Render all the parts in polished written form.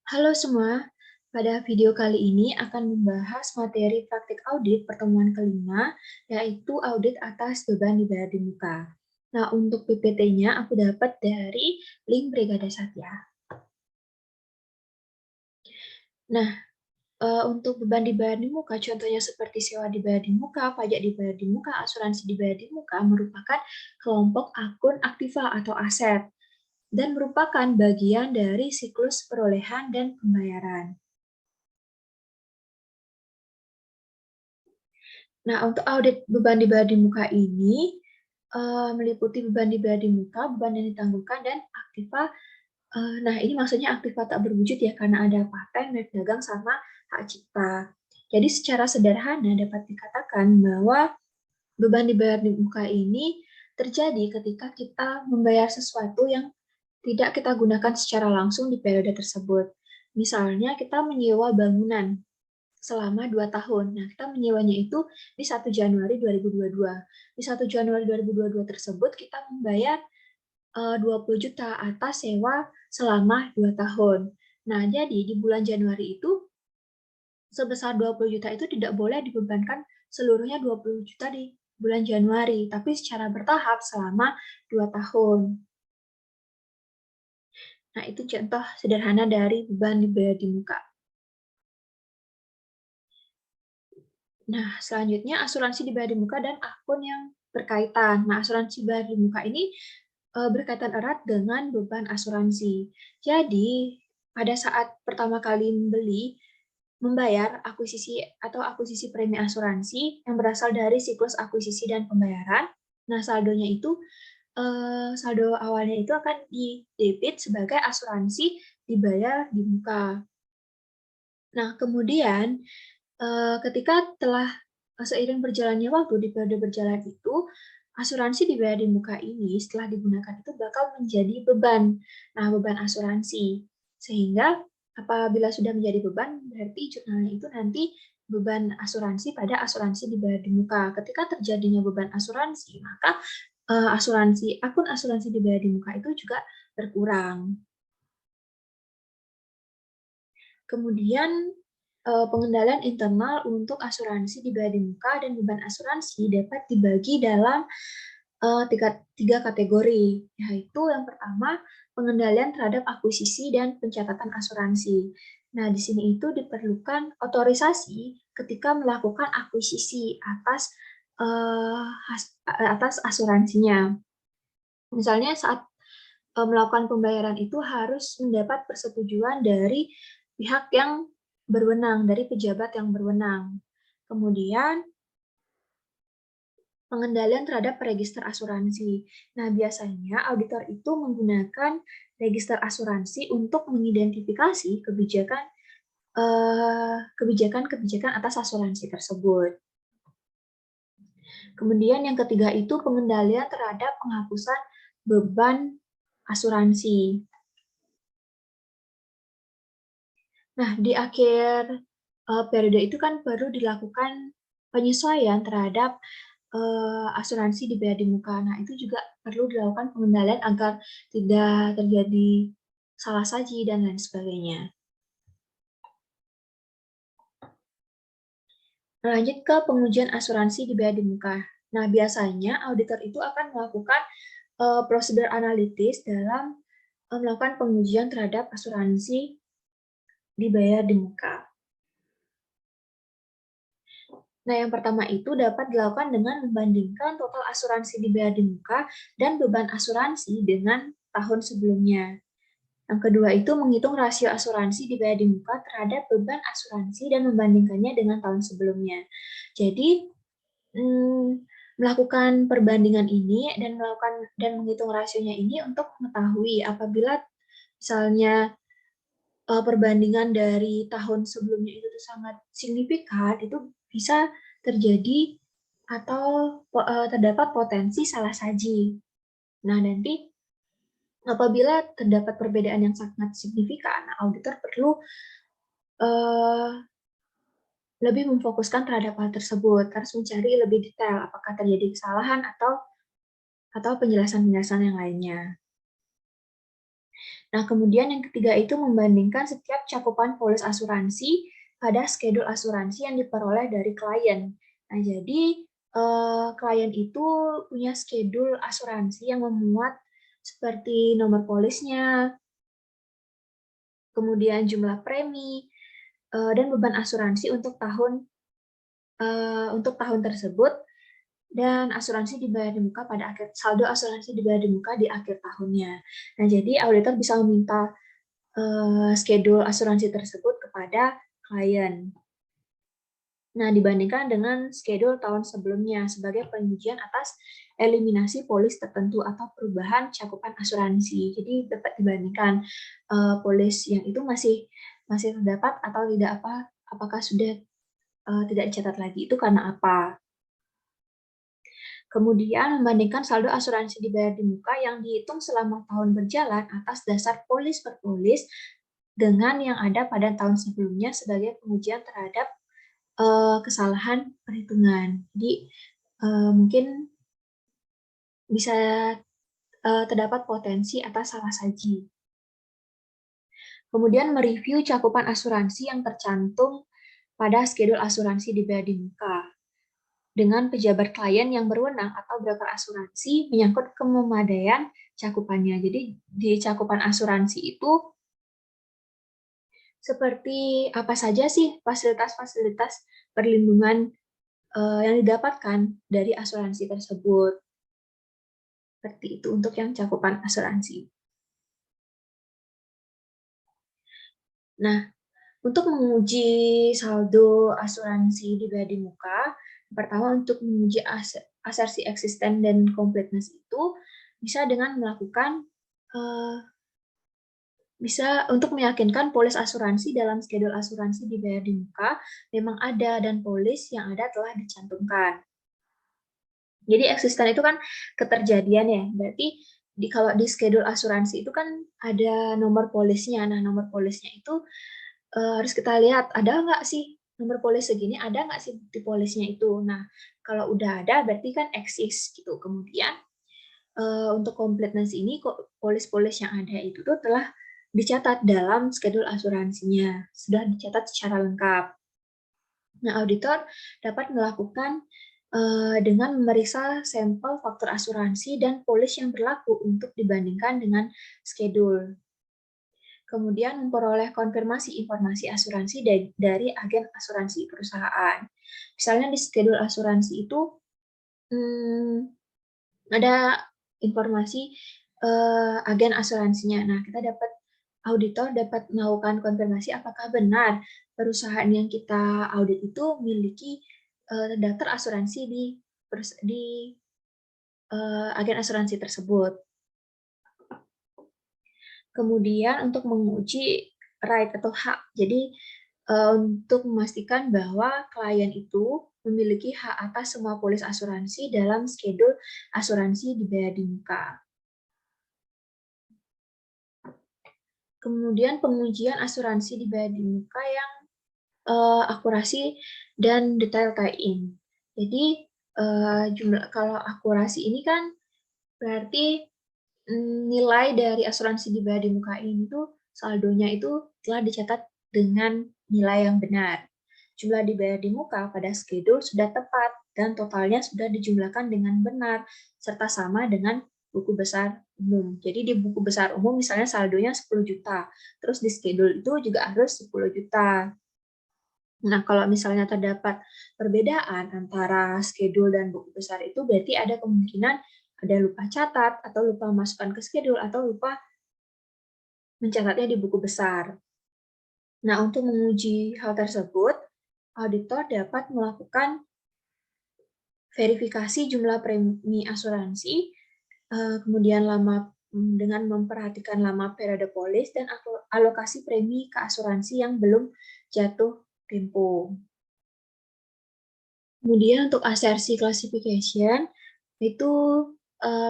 Halo semua, pada video kali ini akan membahas materi praktik audit pertemuan kelima, yaitu audit atas beban dibayar di muka. Nah, untuk PPT-nya aku dapat dari link Brigada Satya. Nah, untuk beban dibayar di muka, contohnya seperti sewa dibayar di muka, pajak dibayar di muka, asuransi dibayar di muka, merupakan kelompok akun aktiva atau aset, dan merupakan bagian dari siklus perolehan dan pembayaran. Nah, untuk audit beban dibayar di muka ini, meliputi beban dibayar di muka, beban yang ditangguhkan, dan aktiva. Nah, ini maksudnya aktiva tak berwujud ya, karena ada paten, merek dagang, sama hak cipta. Jadi secara sederhana dapat dikatakan bahwa beban dibayar di muka ini terjadi ketika kita membayar sesuatu yang tidak kita gunakan secara langsung di periode tersebut. Misalnya kita menyewa bangunan selama 2 tahun. Nah, kita menyewanya itu di 1 Januari 2022. Di 1 Januari 2022 tersebut kita membayar 20 juta atas sewa selama 2 tahun. Nah, jadi di bulan Januari itu sebesar 20 juta itu tidak boleh dibebankan seluruhnya 20 juta di bulan Januari, tapi secara bertahap selama 2 tahun. Nah, itu contoh sederhana dari beban dibayar di muka. Nah, selanjutnya asuransi dibayar di muka dan akun yang berkaitan. Nah, asuransi dibayar di muka ini berkaitan erat dengan beban asuransi. Jadi, pada saat pertama kali membayar akuisisi atau akuisisi premi asuransi yang berasal dari siklus akuisisi dan pembayaran, nah saldonya itu, saldo awalnya itu akan di-debit sebagai asuransi dibayar di muka. Nah, kemudian ketika telah seiring berjalannya waktu di periode berjalan itu, asuransi dibayar di muka ini setelah digunakan itu bakal menjadi beban. Nah, beban asuransi. Sehingga apabila sudah menjadi beban, berarti jurnalnya itu nanti beban asuransi pada asuransi dibayar di muka. Ketika terjadinya beban asuransi, maka akun asuransi dibayar di muka itu juga berkurang. Kemudian pengendalian internal untuk asuransi dibayar di muka dan beban asuransi dapat dibagi dalam tiga kategori, yaitu yang pertama pengendalian terhadap akuisisi dan pencatatan asuransi. Nah, di sini itu diperlukan otorisasi ketika melakukan akuisisi atas asuransinya. Misalnya saat melakukan pembayaran itu harus mendapat persetujuan dari pihak yang berwenang, dari pejabat yang berwenang. Kemudian, pengendalian terhadap register asuransi. Nah, biasanya auditor itu menggunakan register asuransi untuk mengidentifikasi kebijakan-kebijakan atas asuransi tersebut. Kemudian yang ketiga itu pengendalian terhadap penghapusan beban asuransi. Nah, di akhir periode itu kan perlu dilakukan penyesuaian terhadap asuransi dibayar di muka. Nah, itu juga perlu dilakukan pengendalian agar tidak terjadi salah saji dan lain sebagainya. Lanjut ke pengujian asuransi dibayar di muka. Nah, biasanya auditor itu akan melakukan prosedur analitis dalam melakukan pengujian terhadap asuransi dibayar di muka. Nah, yang pertama itu dapat dilakukan dengan membandingkan total asuransi dibayar di muka dan beban asuransi dengan tahun sebelumnya. Yang kedua itu menghitung rasio asuransi dibayar di muka terhadap beban asuransi dan membandingkannya dengan tahun sebelumnya. Jadi, melakukan perbandingan ini dan menghitung rasionya ini untuk mengetahui apabila misalnya perbandingan dari tahun sebelumnya itu tuh sangat signifikan, itu bisa terjadi atau terdapat potensi salah saji. Nah, nanti apabila terdapat perbedaan yang sangat signifikan, auditor perlu lebih memfokuskan terhadap hal tersebut, harus mencari lebih detail apakah terjadi kesalahan atau penjelasan-penjelasan yang lainnya. Nah, kemudian yang ketiga itu membandingkan setiap cakupan polis asuransi pada schedule asuransi yang diperoleh dari klien. Nah, jadi klien itu punya schedule asuransi yang memuat seperti nomor polisnya, kemudian jumlah premi, dan beban asuransi untuk tahun tersebut, dan asuransi dibayar di muka pada akhir saldo asuransi dibayar di muka di akhir tahunnya. Nah, jadi auditor bisa meminta schedule asuransi tersebut kepada klien. Nah, dibandingkan dengan schedule tahun sebelumnya sebagai pengujian atas eliminasi polis tertentu atau perubahan cakupan asuransi. Jadi dapat dibandingkan polis yang itu masih terdapat atau tidak, apakah sudah tidak dicatat lagi, itu karena apa. Kemudian membandingkan saldo asuransi dibayar di muka yang dihitung selama tahun berjalan atas dasar polis per polis dengan yang ada pada tahun sebelumnya sebagai pengujian terhadap kesalahan perhitungan. Jadi mungkin bisa terdapat potensi atas salah saji. Kemudian mereview cakupan asuransi yang tercantum pada schedule asuransi dibayar di muka dengan pejabat klien yang berwenang atau broker asuransi menyangkut kememadaian cakupannya. Jadi di cakupan asuransi itu seperti apa saja sih fasilitas-fasilitas perlindungan yang didapatkan dari asuransi tersebut. Seperti itu untuk yang cakupan asuransi. Nah, untuk menguji saldo asuransi dibayar di muka, pertama untuk menguji asersi eksisten dan completeness itu bisa dengan melakukan bisa untuk meyakinkan polis asuransi dalam schedule asuransi dibayar di muka memang ada dan polis yang ada telah dicantumkan. Jadi eksisten itu kan keterjadian ya, berarti kalau di schedule asuransi itu kan ada nomor polisnya. Nah, nomor polisnya itu harus kita lihat, ada nggak sih nomor polis segini, ada nggak sih bukti polisnya itu. Nah, kalau udah ada berarti kan eksis gitu. Kemudian untuk completeness ini polis-polis yang ada itu tuh telah dicatat dalam schedule asuransinya, sudah dicatat secara lengkap. Nah, auditor dapat melakukan dengan memeriksa sampel faktur asuransi dan polis yang berlaku untuk dibandingkan dengan schedule. Kemudian memperoleh konfirmasi informasi asuransi dari agen asuransi perusahaan. Misalnya di schedule asuransi itu ada informasi agen asuransinya. Nah, auditor dapat melakukan konfirmasi apakah benar perusahaan yang kita audit itu memiliki daftar asuransi di agen asuransi tersebut. Kemudian untuk menguji right atau hak, jadi untuk memastikan bahwa klien itu memiliki hak atas semua polis asuransi dalam schedule asuransi dibayar di muka. Kemudian pengujian asuransi dibayar di muka yang akurasi dan detail tie-in. Jadi kalau akurasi ini kan berarti nilai dari asuransi dibayar di muka ini tuh saldonya itu telah dicatat dengan nilai yang benar. Jumlah dibayar di muka pada schedule sudah tepat dan totalnya sudah dijumlahkan dengan benar serta sama dengan buku besar umum. Jadi di buku besar umum misalnya saldonya 10 juta, terus di schedule itu juga harus 10 juta. Nah, kalau misalnya terdapat perbedaan antara schedule dan buku besar itu berarti ada kemungkinan ada lupa catat, atau lupa masukkan ke schedule, atau lupa mencatatnya di buku besar. Nah, untuk menguji hal tersebut, auditor dapat melakukan verifikasi jumlah premi asuransi, kemudian dengan memperhatikan lama periode polis dan alokasi premi ke asuransi yang belum jatuh tempo. Kemudian untuk asersi classification, itu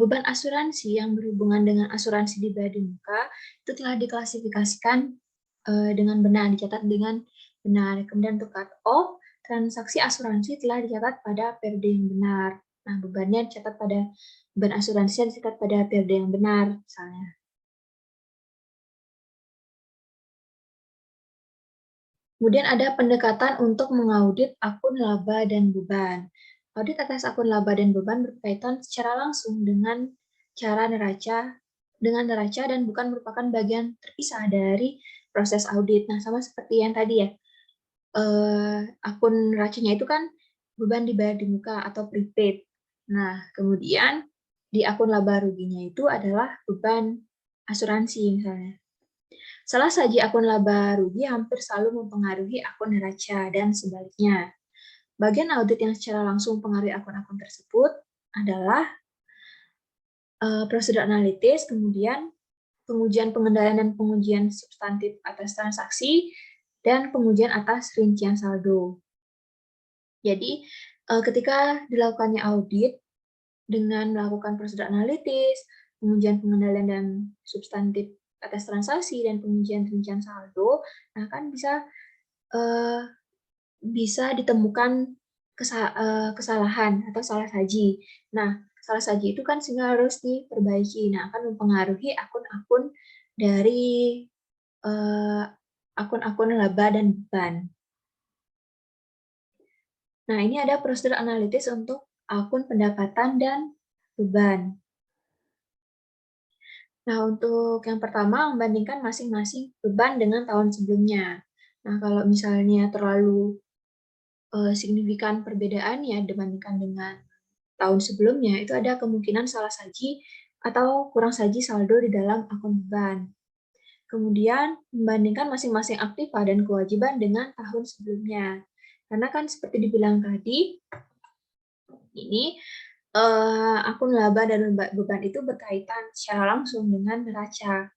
beban asuransi yang berhubungan dengan asuransi dibayar di muka itu telah diklasifikasikan dengan benar, dicatat dengan benar. Kemudian untuk cut off, transaksi asuransi telah dicatat pada periode yang benar. Nah, beban asuransi dicatat pada periode yang benar, misalnya. Kemudian ada pendekatan untuk mengaudit akun laba dan beban. Audit atas akun laba dan beban berkaitan secara langsung dengan cara neraca dan bukan merupakan bagian terpisah dari proses audit. Nah, sama seperti yang tadi ya, akun neracanya itu kan beban dibayar di muka atau prepaid. Nah, kemudian di akun laba ruginya itu adalah beban asuransi misalnya. Salah saji akun laba rugi hampir selalu mempengaruhi akun neraca dan sebaliknya. Bagian audit yang secara langsung mempengaruhi akun-akun tersebut adalah prosedur analitis, kemudian pengujian pengendalian dan pengujian substantif atas transaksi, dan pengujian atas rincian saldo. Jadi, ketika dilakukannya audit dengan melakukan prosedur analitis, pengujian pengendalian dan substantif atas transaksi, dan pengujian rincian saldo, nah kan bisa ditemukan kesalahan atau salah saji. Nah, salah saji itu kan sehingga harus diperbaiki. Nah, akan mempengaruhi akun-akun dari akun-akun laba dan beban. Nah, ini ada prosedur analitis untuk akun pendapatan dan beban. Nah, untuk yang pertama, membandingkan masing-masing beban dengan tahun sebelumnya. Nah, kalau misalnya terlalu signifikan perbedaannya dibandingkan dengan tahun sebelumnya, itu ada kemungkinan salah saji atau kurang saji saldo di dalam akun beban. Kemudian, membandingkan masing-masing aktiva dan kewajiban dengan tahun sebelumnya. Karena kan seperti dibilang tadi, ini akun laba dan beban itu berkaitan secara langsung dengan neraca.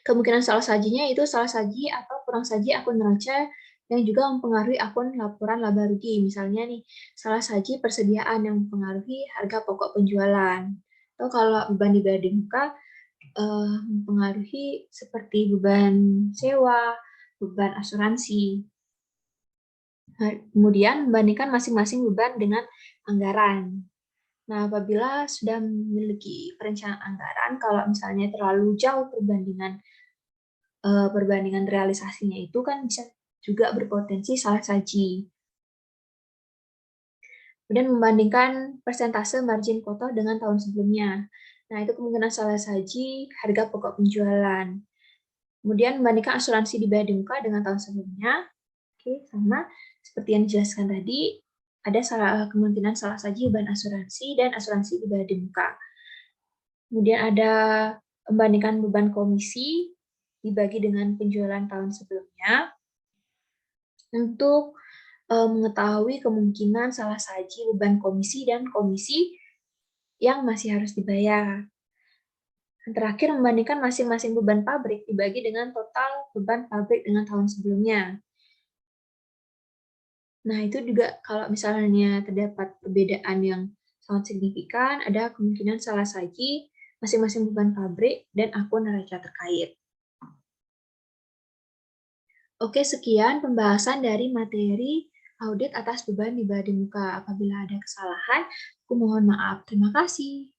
Kemungkinan salah sajinya itu salah saji atau kurang saji akun neraca yang juga mempengaruhi akun laporan laba rugi. Misalnya nih, salah saji persediaan yang mempengaruhi harga pokok penjualan. Atau kalau beban dibayar di muka, mempengaruhi seperti beban sewa, beban asuransi. Kemudian membandingkan masing-masing beban dengan anggaran. Nah, apabila sudah memiliki perencanaan anggaran, kalau misalnya terlalu jauh perbandingan realisasinya itu kan bisa juga berpotensi salah saji. Kemudian membandingkan persentase margin kotor dengan tahun sebelumnya. Nah, itu kemungkinan salah saji harga pokok penjualan. Kemudian membandingkan asuransi dibayar di muka dengan tahun sebelumnya. Oke, sama seperti yang dijelaskan tadi, ada kemungkinan salah saji beban asuransi dan asuransi dibayar di muka. Kemudian ada membandingkan beban komisi dibagi dengan penjualan tahun sebelumnya untuk mengetahui kemungkinan salah saji beban komisi dan komisi yang masih harus dibayar. Dan terakhir, membandingkan masing-masing beban pabrik dibagi dengan total beban pabrik dengan tahun sebelumnya. Nah, itu juga kalau misalnya terdapat perbedaan yang sangat signifikan, ada kemungkinan salah saji masing-masing beban pabrik dan akun neraca terkait. Oke, sekian pembahasan dari materi audit atas beban dibayar di muka. Apabila ada kesalahan, aku mohon maaf. Terima kasih.